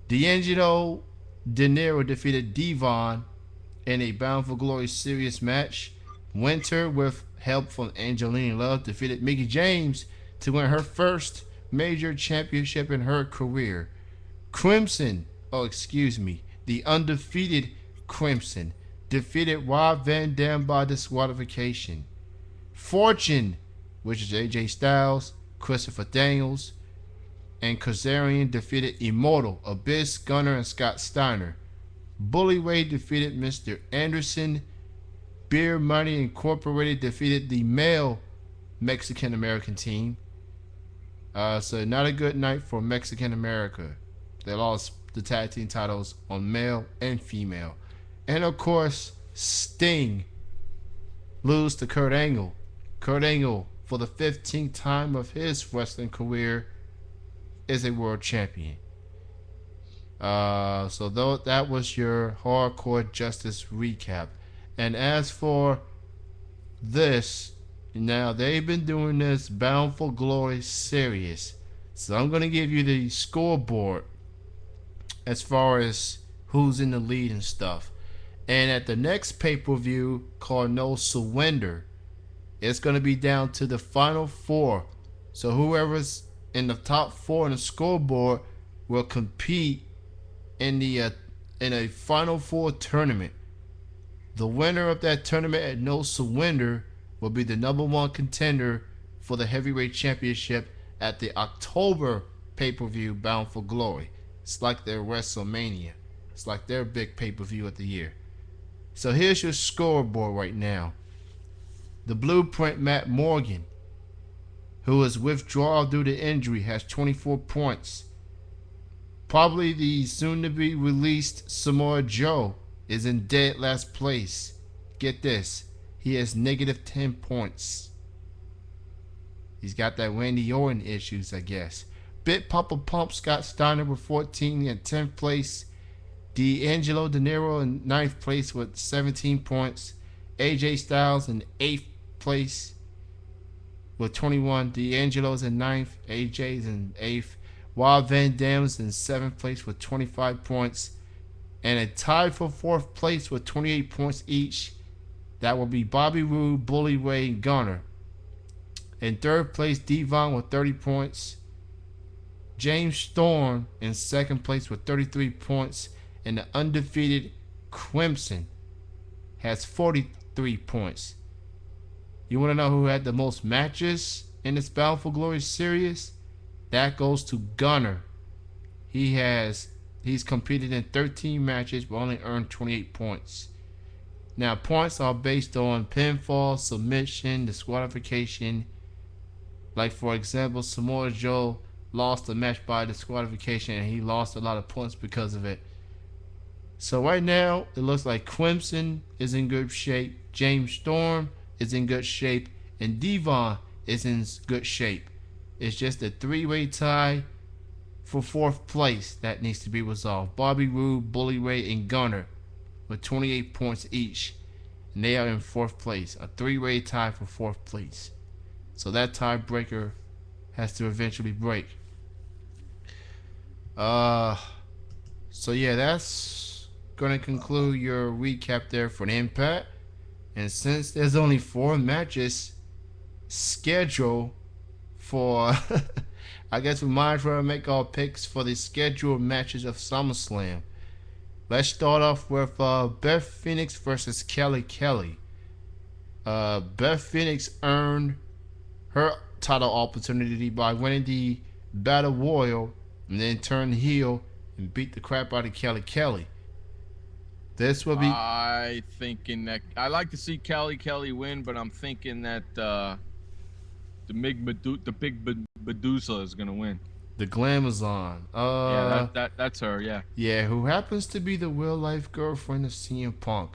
D'Angelo De Niro defeated Devon in a Bound for Glory serious match. Winter, with help from Angelina Love, defeated Mickie James to win her first major championship in her career. The undefeated Crimson defeated Rob Van Dam by disqualification. Fortune, which is AJ Styles, Christopher Daniels, and Kazarian defeated Immortal, Abyss, Gunner, and Scott Steiner. Bully Ray defeated Mr. Anderson. Beer Money Incorporated defeated the male Mexican American team. So not a good night for Mexican America. They lost the tag team titles on male and female. And of course, Sting lose to Kurt Angle. Kurt Angle, for the 15th time of his wrestling career, is a world champion. So though that was your Hardcore Justice recap. And as for this, now they've been doing this Bound for Glory series. So I'm going to give you the scoreboard as far as who's in the lead and stuff. And at the next pay-per-view called No Surrender, it's going to be down to the final four. So whoever's in the top four in the scoreboard will compete in a final four tournament. The winner of that tournament at No Surrender will be the number one contender for the heavyweight championship at the October pay-per-view Bound for Glory. It's like their WrestleMania. It's like their big pay-per-view of the year. So here's your scoreboard right now. The Blueprint Matt Morgan, who is withdrawal due to injury, has 24 points. Probably the soon-to-be released Samoa Joe is in dead last place. Get this, he has negative 10 points. He's got that Randy Orton issues, I guess. Bit Papa Pump Scott Steiner with 14 in 10th place. D'Angelo De Niro in 9th place with 17 points. AJ Styles in 8th place with 21. D'Angelo's in 9th. AJ's in 8th. Wild Van Dam's in 7th place with 25 points. And a tie for 4th place with 28 points each. That will be Bobby Roode, Bully Ray, and Gunner. In 3rd place, Devon with 30 points. James Storm in 2nd place with 33 points. And the undefeated Crimson has 43 points. You want to know who had the most matches in this Bound for Glory series? That goes to Gunner. He's competed in 13 matches but only earned 28 points. Now, points are based on pinfall, submission, disqualification. Like, for example, Samoa Joe lost a match by disqualification and he lost a lot of points because of it. So right now, it looks like Crimson is in good shape, James Storm is in good shape, and Devon is in good shape. It's just a three-way tie for 4th place that needs to be resolved. Bobby Roode, Bully Ray, and Gunner with 28 points each. And they are in 4th place. A three-way tie for 4th place. So that tiebreaker has to eventually break. So yeah, that's going to conclude your recap there for the Impact. And since there's only 4 matches scheduled for, I guess we might as well make our picks for the scheduled matches of SummerSlam. Let's start off with Beth Phoenix versus Kelly Kelly. Beth Phoenix earned her title opportunity by winning the Battle Royal and then turned heel and beat the crap out of Kelly Kelly. This will be. I like to see Kelly Kelly win, but I'm thinking that the big Medusa is gonna win. The Glamazon. That's her. Yeah. Yeah, who happens to be the real life girlfriend of CM Punk,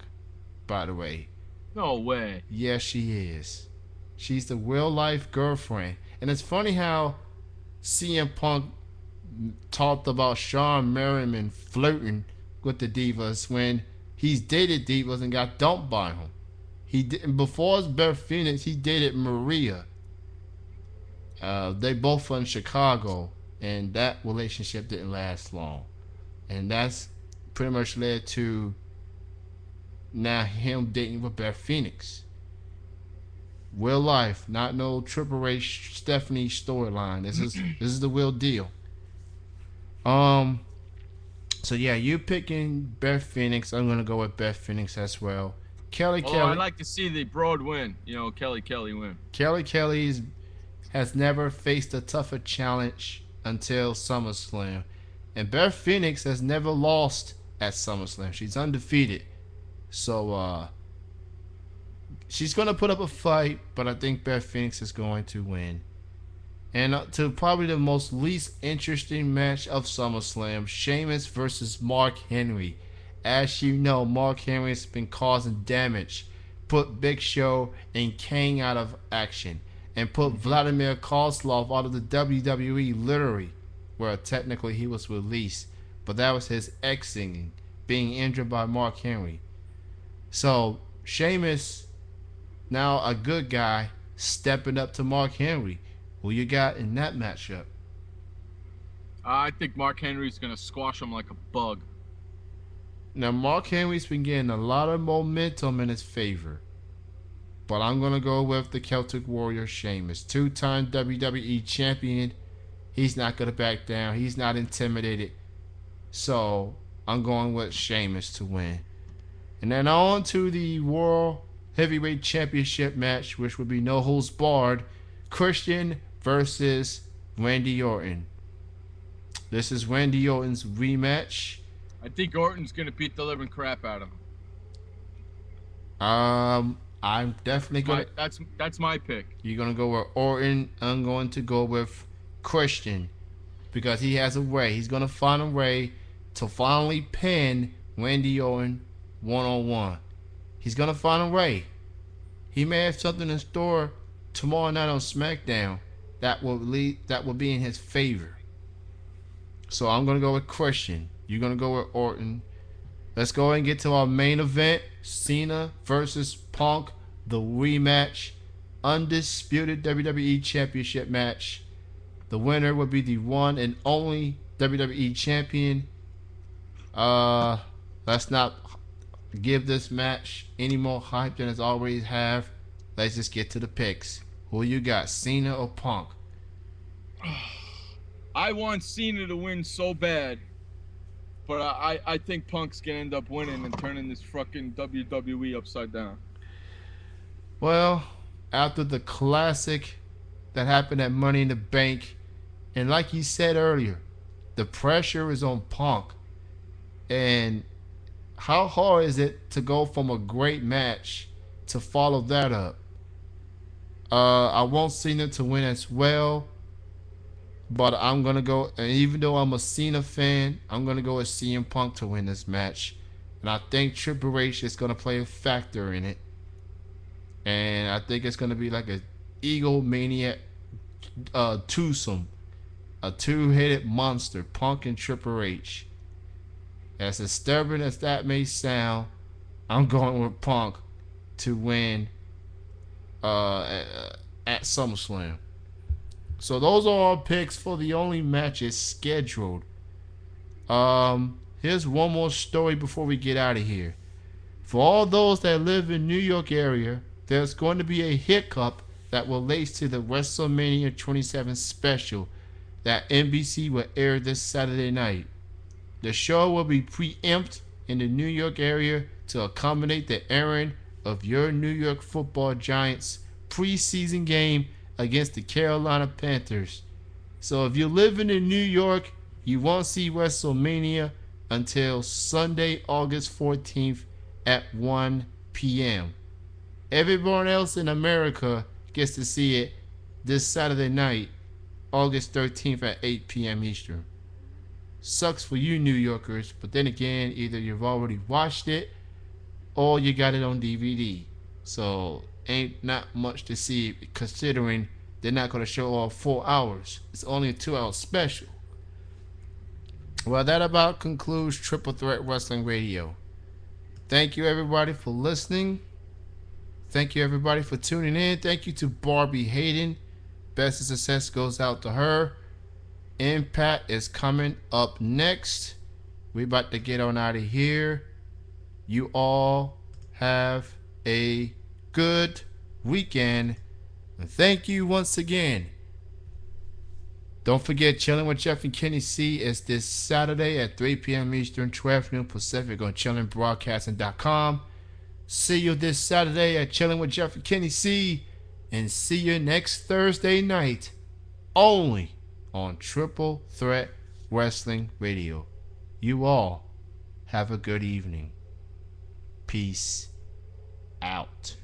by the way. No way. Yes, she is. She's the real life girlfriend, and it's funny how CM Punk talked about Shawn Merriman flirting with the Divas when he's dated Divas and got dumped by him. He did, before Beth Phoenix, he dated Maria. They both from Chicago, and that relationship didn't last long, and that's pretty much led to now him dating with Beth Phoenix. Real life, not no Triple H Stephanie storyline. This is the real deal. So yeah, you're picking Beth Phoenix. I'm gonna go with Beth Phoenix as well. Kelly Kelly. I'd like to see the Broad win. Kelly Kelly win. Kelly Kelly has never faced a tougher challenge until SummerSlam, and Beth Phoenix has never lost at SummerSlam. She's undefeated. So she's gonna put up a fight, but I think Beth Phoenix is going to win. And to probably the most least interesting match of SummerSlam, Sheamus versus Mark Henry. As you know, Mark Henry has been causing damage, put Big Show and Kane out of action, and put Vladimir Kozlov out of the WWE, literally. Well, technically he was released, but that was his exiting, being injured by Mark Henry. So, Sheamus, now a good guy, stepping up to Mark Henry. Who you got in that matchup? I think Mark Henry's going to squash him like a bug. Now, Mark Henry's been getting a lot of momentum in his favor. But I'm going to go with the Celtic Warrior Sheamus. Two-time WWE champion. He's not going to back down. He's not intimidated. So, I'm going with Sheamus to win. And then on to the World Heavyweight Championship match, which would be no holds barred. Christian versus Randy Orton. This is Randy Orton's rematch. I think Orton's going to beat the living crap out of him. I'm definitely going to... That's my pick. You're going to go with Orton. I'm going to go with Christian. Because he has a way. He's going to find a way to finally pin Randy Orton one-on-one. He's going to find a way. He may have something in store tomorrow night on SmackDown that will be in his favor. So I'm going to go with Christian. You're going to go with Orton. Let's go ahead and get to our main event. Cena versus Punk. The rematch. Undisputed WWE Championship match. The winner would be the one and only WWE Champion. Let's not give this match any more hype than it's already have. Let's just get to the picks. Who you got, Cena or Punk? I want Cena to win so bad, but I think Punk's gonna end up winning and turning this fucking WWE upside down. Well, after the classic that happened at Money in the Bank, and like you said earlier, the pressure is on Punk. And how hard is it to go from a great match to follow that up? I want Cena to win as well, but I'm going to go, and even though I'm a Cena fan, I'm going to go with CM Punk to win this match. And I think Triple H is going to play a factor in it. And I think it's going to be like a egomaniac twosome, a two-headed monster, Punk and Triple H. As disturbing as that may sound, I'm going with Punk to win at SummerSlam. So those are our picks for the only matches scheduled. Here's one more story before we get out of here. For all those that live in New York area, there's going to be a hiccup that relates to the WrestleMania 27 special that NBC will air this Saturday night. The show will be preempted in the New York area to accommodate the airing of your New York Football Giants preseason game against the Carolina Panthers. So if you're living in New York, you won't see WrestleMania until Sunday, August 14th at 1 p.m. Everyone else in America gets to see it this Saturday night, August 13th at 8 p.m. Eastern. Sucks for you New Yorkers, but then again, either you've already watched it or you got it on DVD. So ain't not much to see considering they're not going to show all 4 hours. It's only a 2-hour special. Well, that about concludes Triple Threat Wrestling Radio. Thank you everybody for listening. Thank you everybody for tuning in. Thank you to Barbie Hayden. Best of success goes out to her. Impact is coming up next. We about to get on out of here. You all have a good weekend. And thank you once again. Don't forget, Chilling with Jeff and Kenny C is this Saturday at 3 p.m. Eastern, 12 noon Pacific on chillingbroadcasting.com. See you this Saturday at Chilling with Jeff and Kenny C. And see you next Thursday night only on Triple Threat Wrestling Radio. You all Have a good evening. Peace out.